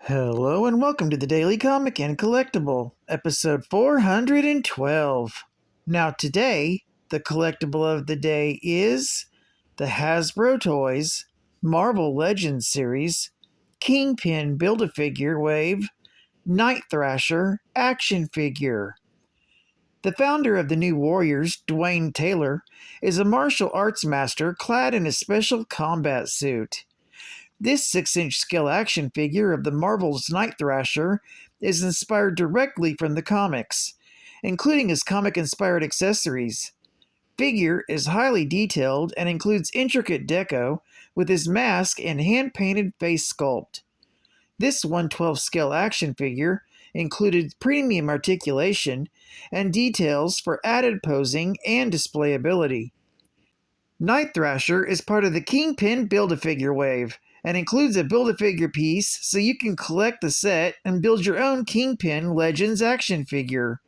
Hello and welcome to the Daily Comic and Collectible, episode 412. Now today, the collectible of the day is the Hasbro Toys Marvel Legends series Kingpin Build-A-Figure Wave Night Thrasher action figure. The founder of the New Warriors, Dwayne Taylor, is a martial arts master clad in a special combat suit. This 6-inch scale action figure of the Marvel's Night Thrasher is inspired directly from the comics, including his comic-inspired accessories. Figure is highly detailed and includes intricate deco with his mask and hand-painted face sculpt. This 1/12 scale action figure included premium articulation and details for added posing and displayability. Night Thrasher is part of the Kingpin Build-A-Figure wave, and includes a Build-A-Figure piece so you can collect the set and build your own Kingpin Legends action figure.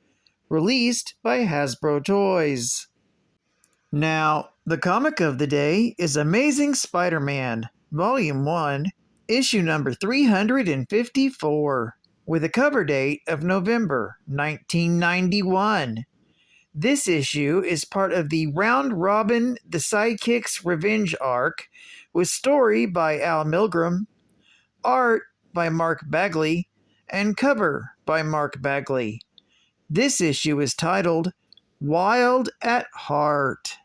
Released by Hasbro Toys. Now, the comic of the day is Amazing Spider-Man, Volume 1, issue number 354, with a cover date of November 1991. This issue is part of the Round Robin The Sidekicks Revenge arc, with story by Al Milgrom, art by Mark Bagley, and cover by Mark Bagley. This issue is titled Wild at Heart.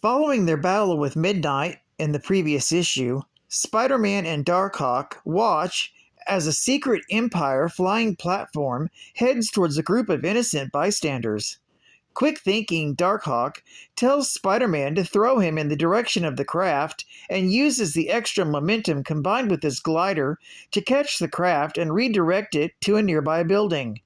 Following their battle with Midnight in the previous issue, Spider-Man and Darkhawk watch as a secret Empire flying platform heads towards a group of innocent bystanders. Quick-thinking Darkhawk tells Spider-Man to throw him in the direction of the craft and uses the extra momentum combined with his glider to catch the craft and redirect it to a nearby building.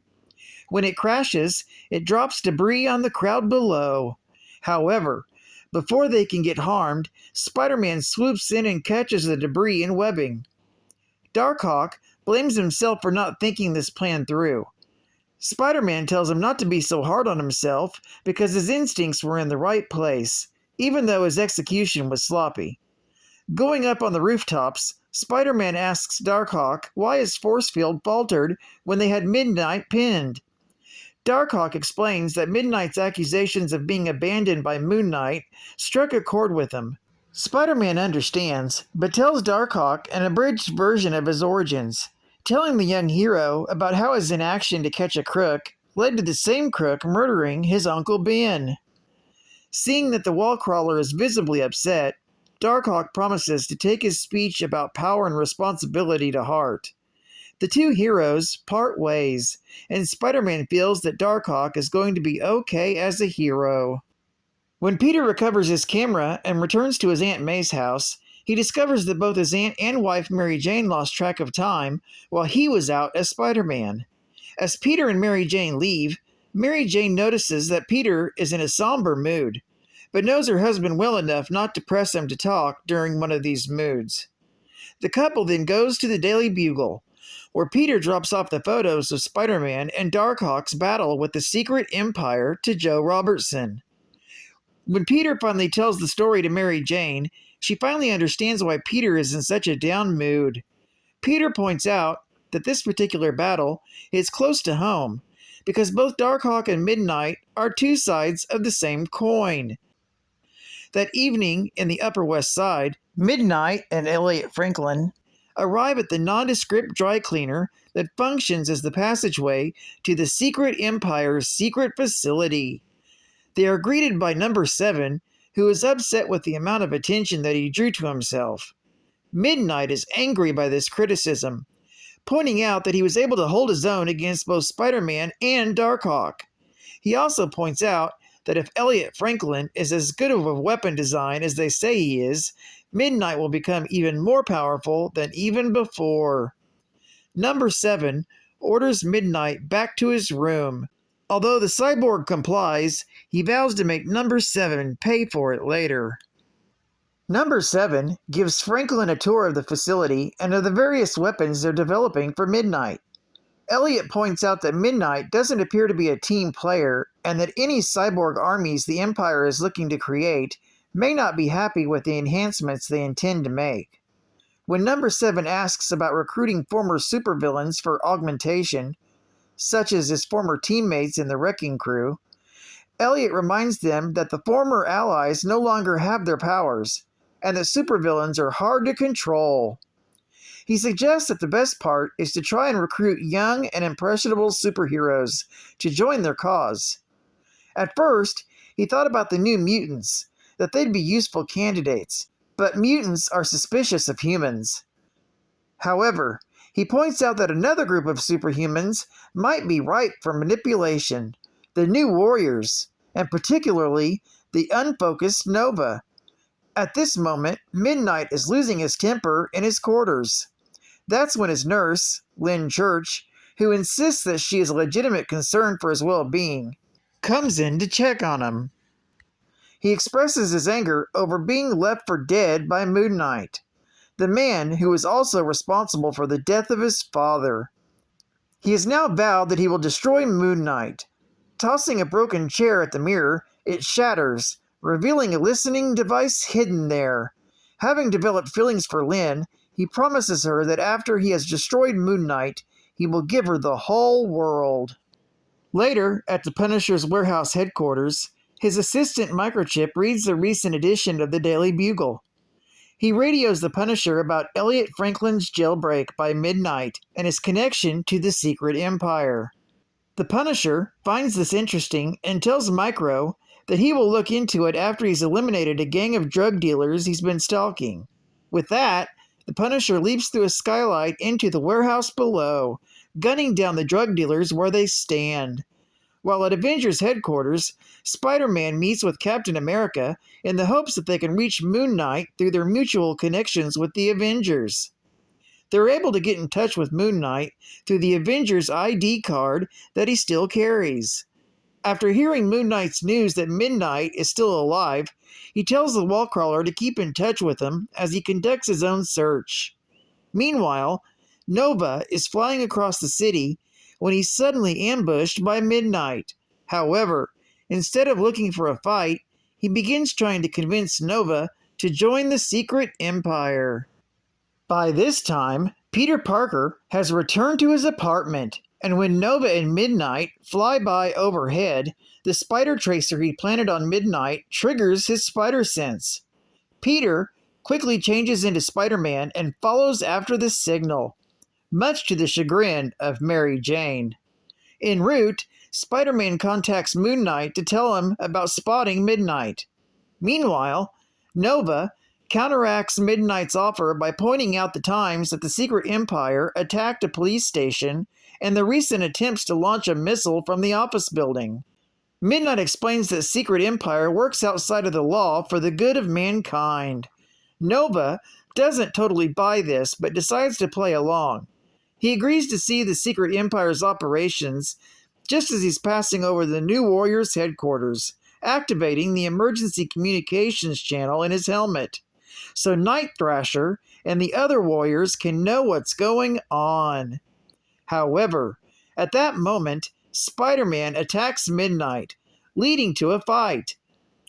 When it crashes, it drops debris on the crowd below. However, before they can get harmed, Spider-Man swoops in and catches the debris and webbing. Darkhawk blames himself for not thinking this plan through. Spider-Man tells him not to be so hard on himself because his instincts were in the right place, even though his execution was sloppy. Going up on the rooftops, Spider-Man asks Darkhawk why his force field faltered when they had Midnight pinned. Darkhawk explains that Midnight's accusations of being abandoned by Moon Knight struck a chord with him. Spider-Man understands, but tells Darkhawk an abridged version of his origins, telling the young hero about how his inaction to catch a crook led to the same crook murdering his Uncle Ben. Seeing that the wall crawler is visibly upset, Darkhawk promises to take his speech about power and responsibility to heart. The two heroes part ways, and Spider-Man feels that Darkhawk is going to be okay as a hero. When Peter recovers his camera and returns to his Aunt May's house, he discovers that both his aunt and wife Mary Jane lost track of time while he was out as Spider-Man. As Peter and Mary Jane leave, Mary Jane notices that Peter is in a somber mood, but knows her husband well enough not to press him to talk during one of these moods. The couple then goes to the Daily Bugle, where Peter drops off the photos of Spider-Man and Darkhawk's battle with the secret Empire to Joe Robertson. When Peter finally tells the story to Mary Jane, she finally understands why Peter is in such a down mood. Peter points out that this particular battle is close to home, because both Darkhawk and Midnight are two sides of the same coin. That evening in the Upper West Side, Midnight and Elliot Franklin arrive at the nondescript dry cleaner that functions as the passageway to the secret Empire's secret facility. They are greeted by Number 7, who is upset with the amount of attention that he drew to himself. Midnight is angry by this criticism, pointing out that he was able to hold his own against both Spider-Man and Darkhawk. He also points out that if Elliot Franklin is as good of a weapon design as they say he is, Midnight will become even more powerful than even before. Number 7 orders Midnight back to his room. Although the cyborg complies, he vows to make Number 7 pay for it later. Number 7 gives Franklin a tour of the facility and of the various weapons they're developing for Midnight. Elliot points out that Midnight doesn't appear to be a team player, and that any cyborg armies the Empire is looking to create may not be happy with the enhancements they intend to make. When number 7 asks about recruiting former supervillains for augmentation, such as his former teammates in the Wrecking Crew, Elliot reminds them that the former allies no longer have their powers, and that supervillains are hard to control. He suggests that the best part is to try and recruit young and impressionable superheroes to join their cause. At first, he thought about the New Mutants, that they'd be useful candidates, but mutants are suspicious of humans. However, he points out that another group of superhumans might be ripe for manipulation, the New Warriors, and particularly the unfocused Nova. At this moment, Midnight is losing his temper in his quarters. That's when his nurse, Lynn Church, who insists that she is a legitimate concern for his well-being, comes in to check on him. He expresses his anger over being left for dead by Moon Knight, the man who is also responsible for the death of his father. He has now vowed that he will destroy Moon Knight. Tossing a broken chair at the mirror, it shatters, revealing a listening device hidden there. Having developed feelings for Lynn, he promises her that after he has destroyed Moon Knight, he will give her the whole world. Later, at the Punisher's warehouse headquarters, his assistant Microchip reads the recent edition of the Daily Bugle. He radios the Punisher about Elliot Franklin's jailbreak by Midnight and his connection to the Secret Empire. The Punisher finds this interesting and tells Micro that he will look into it after he's eliminated a gang of drug dealers he's been stalking. With that, the Punisher leaps through a skylight into the warehouse below, gunning down the drug dealers where they stand. While at Avengers headquarters, Spider-Man meets with Captain America in the hopes that they can reach Moon Knight through their mutual connections with the Avengers. They're able to get in touch with Moon Knight through the Avengers ID card that he still carries. After hearing Moon Knight's news that Midnight is still alive, he tells the Wallcrawler to keep in touch with him as he conducts his own search. Meanwhile, Nova is flying across the city when he's suddenly ambushed by Midnight. However, instead of looking for a fight, he begins trying to convince Nova to join the Secret Empire. By this time, Peter Parker has returned to his apartment, and when Nova and Midnight fly by overhead, the spider tracer he planted on Midnight triggers his spider sense. Peter quickly changes into Spider-Man and follows after the signal, much to the chagrin of Mary Jane. En route, Spider-Man contacts Moon Knight to tell him about spotting Midnight. Meanwhile, Nova counteracts Midnight's offer by pointing out the times that the Secret Empire attacked a police station and the recent attempts to launch a missile from the office building. Midnight explains that Secret Empire works outside of the law for the good of mankind. Nova doesn't totally buy this, but decides to play along. He agrees to see the Secret Empire's operations just as he's passing over the New Warriors headquarters, activating the emergency communications channel in his helmet, so Night Thrasher and the other Warriors can know what's going on. However, at that moment, Spider-Man attacks Midnight, leading to a fight.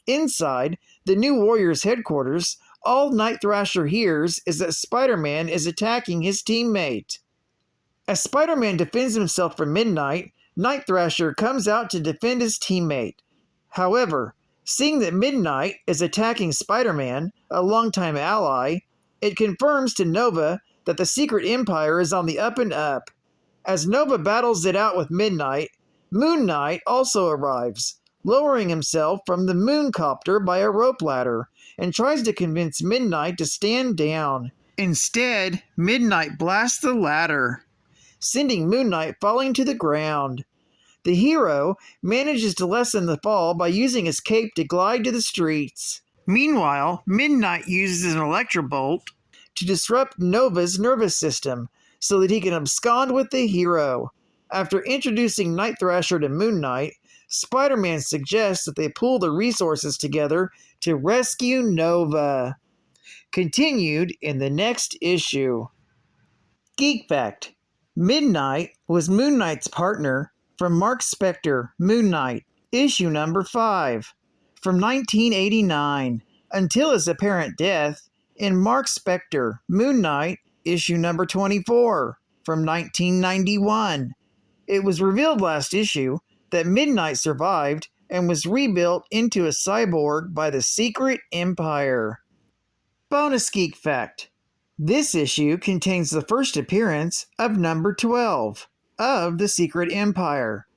Inside the New Warriors headquarters, all Night Thrasher hears is that Spider-Man is attacking his teammate. As Spider-Man defends himself from Midnight, Night Thrasher comes out to defend his teammate. However, seeing that Midnight is attacking Spider-Man, a longtime ally, it confirms to Nova that the Secret Empire is on the up and up. As Nova battles it out with Midnight, Moon Knight also arrives, lowering himself from the Mooncopter by a rope ladder, and tries to convince Midnight to stand down. Instead, Midnight blasts the ladder, sending Moon Knight falling to the ground. The hero manages to lessen the fall by using his cape to glide to the streets. Meanwhile, Midnight uses an electrobolt to disrupt Nova's nervous system so that he can abscond with the hero. After introducing Night Thrasher to Moon Knight, Spider-Man suggests that they pool the resources together to rescue Nova. Continued in the next issue. Geek Fact: Midnight was Moon Knight's partner from Mark Spector, Moon Knight, issue number 5, from 1989, until his apparent death In Mark Spector, Moon Knight, issue number 24 from 1991. It was revealed last issue that Midnight survived and was rebuilt into a cyborg by the Secret Empire. Bonus Geek Fact: this issue contains the first appearance of number 12 of the Secret Empire.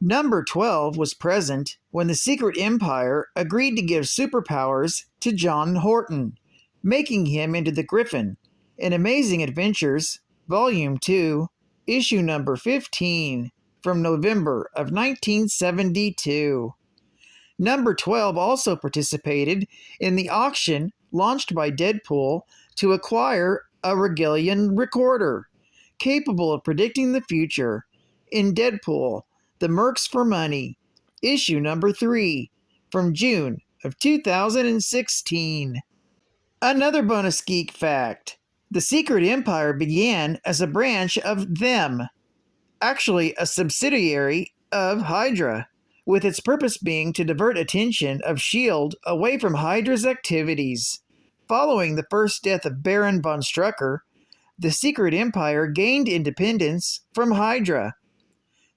Number 12 was present when the Secret Empire agreed to give superpowers to John Horton, making him into the Griffin in Amazing Adventures, Volume 2, issue number 15, from November of 1972. Number 12 also participated in the auction launched by Deadpool to acquire a Regalian recorder, capable of predicting the future, in Deadpool, The Mercs for Money, issue number 3, from June of 2016. Another bonus geek fact: the Secret Empire began as a branch of them, actually a subsidiary of Hydra, with its purpose being to divert attention of S.H.I.E.L.D. away from Hydra's activities. Following the first death of Baron von Strucker, the Secret Empire gained independence from Hydra.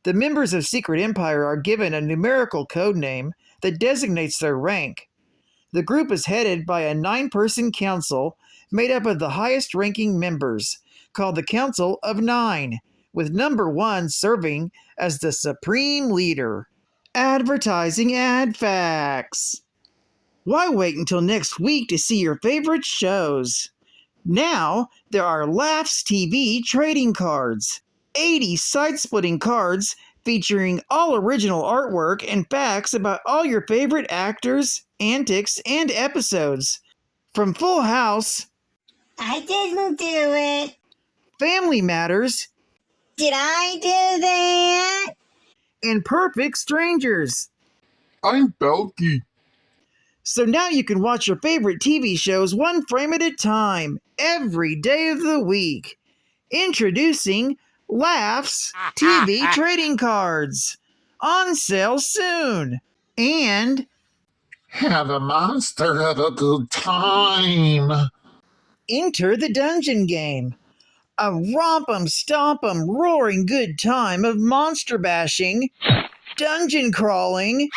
The members of Secret Empire are given a numerical code name that designates their rank. The group is headed by a 9-person council made up of the highest-ranking members, called the Council of 9, with number 1 serving as the supreme leader. Advertising ad facts. Why wait until next week to see your favorite shows? Now there are Laughs TV trading cards, 80 side-splitting cards featuring all original artwork and facts about all your favorite actors, antics, and episodes. From Full House, I didn't do it. Family Matters, Did I do that? and Perfect Strangers. I'm Belky. So now you can watch your favorite TV shows one frame at a time, every day of the week. Introducing Laughs TV Trading Cards. On sale soon. And Have a monster have a good time. Enter the Dungeon Game. A romp-em, stomp-em, roaring good time of monster bashing, dungeon crawling,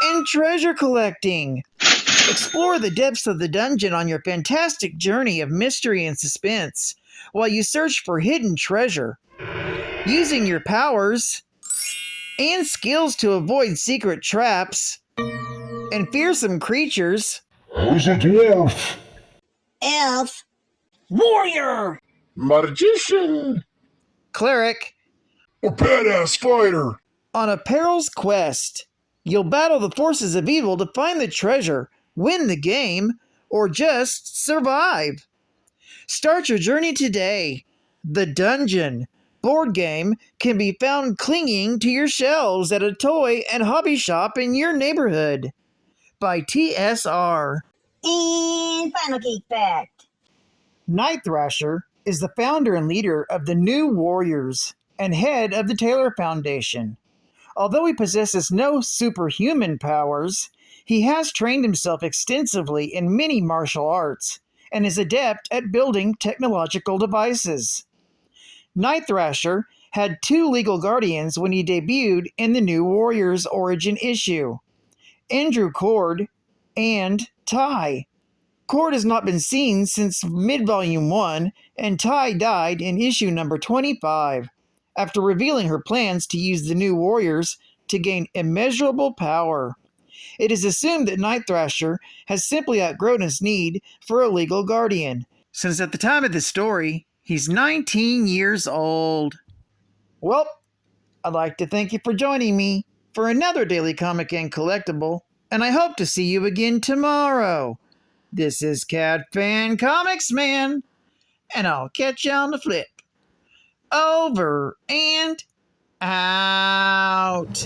and treasure collecting. Explore the depths of the dungeon on your fantastic journey of mystery and suspense while you search for hidden treasure. Using your powers and skills to avoid secret traps and fearsome creatures. Who's a dwarf? Elf. Warrior! Magician? Cleric. Or badass fighter? On a peril's quest, you'll battle the forces of evil to find the treasure, win the game, or just survive. Start your journey today. The Dungeon board game can be found clinging to your shelves at a toy and hobby shop in your neighborhood. By TSR. And final geek fact. Night Thrasher is the founder and leader of the New Warriors and head of the Taylor Foundation. Although he possesses no superhuman powers, he has trained himself extensively in many martial arts and is adept at building technological devices. Night Thrasher had 2 legal guardians when he debuted in the New Warriors origin issue: Andrew Cord and Ty. Cord has not been seen since mid-volume 1, and Ty died in issue number 25, after revealing her plans to use the New Warriors to gain immeasurable power. It is assumed that Night Thrasher has simply outgrown his need for a legal guardian, since at the time of this story, he's 19 years old. Well, I'd like to thank you for joining me for another Daily Comic and Collectible, and I hope to see you again tomorrow. This is Cat Fan Comics Man, and I'll catch you on the flip. Over and out.